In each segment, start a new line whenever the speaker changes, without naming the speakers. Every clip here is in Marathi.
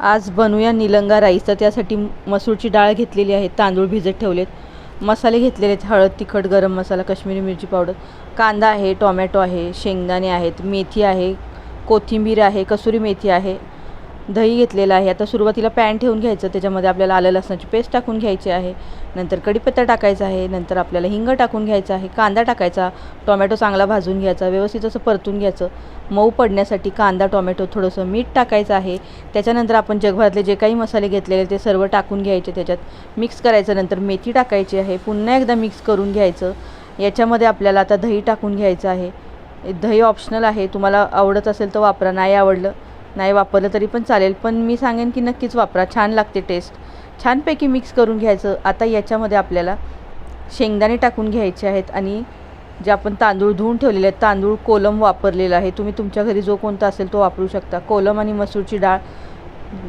आज बनवूया निलंगा राईस. तर त्यासाठी मसूरची डाळ घेतलेली आहे, तांदूळ भिजत ठेवलेत, मसाले घेतलेले आहेत, हळद, तिखट, गरम मसाला, काश्मीरी मिरची पावडर, कांदा आहे, टोमॅटो आहे, शेंगदाणे आहेत, मेथी आहे, कोथिंबीर आहे, कसुरी मेथी आहे, दही घेतलेलं आहे. आता सुरुवातीला पॅन ठेवून घ्यायचं, त्याच्यामध्ये आपल्याला आलं लसणाची पेस्ट टाकून घ्यायची आहे, नंतर कढीपत्ता टाकायचा आहे, नंतर आपल्याला हिंग टाकून घ्यायचा आहे, कांदा टाकायचा, टोमॅटो चांगला भाजून घ्यायचा, व्यवस्थित असं परतून घ्यायचं. मऊ पडण्यासाठी कांदा, टोमॅटो, थोडंसं मीठ टाकायचं आहे. त्याच्यानंतर आपण जगभरातले जे काही मसाले घेतलेले ते सर्व टाकून घ्यायचे, त्याच्यात मिक्स करायचं. नंतर मेथी टाकायची आहे, पुन्हा एकदा मिक्स करून घ्यायचं. याच्यामध्ये आपल्याला आता दही टाकून घ्यायचं आहे. दही ऑप्शनल आहे, तुम्हाला आवडत असेल तर वापरा, नाही वापरलं तरी पण चालेल, पण मी सांगेन की नक्कीच वापरा, छान लागते टेस्ट. छानपैकी मिक्स करून घ्यायचं. आता याच्यामध्ये आपल्याला शेंगदाणे टाकून घ्यायचे आहेत आणि जे आपण तांदूळ धुवून ठेवलेले आहेत, तांदूळ कोलम वापरलेला आहे, तुम्ही तुमच्या घरी जो कोणता असेल तो वापरू शकता. कोलम आणि मसूरची डाळ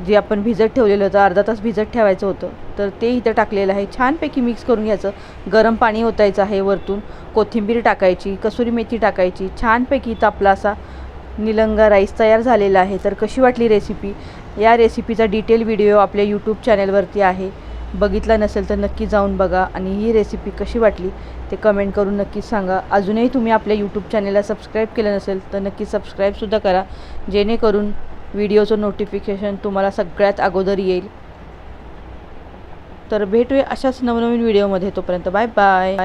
जे आपण भिजत ठेवलेलं होतं, अर्धा तास भिजत ठेवायचं होतं, तर ते इथं टाकलेलं आहे. छानपैकी मिक्स करून घ्यायचं. गरम पाणी ओतायचं आहे, वरतून कोथिंबीर टाकायची, कसुरी मेथी टाकायची. छानपैकी इथं आपला असा निलंगा राईस तयार झालेला आहे. तर कशी वाटली रेसिपी? या रेसिपीचा डिटेल व्हिडिओ आपल्या यूट्यूब चॅनलवरती आहे, बघितला नसेल तर नक्की जाऊन बघा. आणि ही रेसिपी कशी वाटली ते कमेंट करून नक्कीच सांगा. अजूनही तुम्ही आपल्या यूट्यूब चॅनलला सबस्क्राईब केलं नसेल तर नक्की सबस्क्राईबसुद्धा करा, जेणेकरून व्हिडिओचं नोटिफिकेशन तुम्हाला सगळ्यात अगोदर येईल. तर भेटूया अशाच नवनवीन व्हिडिओमध्ये. तोपर्यंत बाय बाय.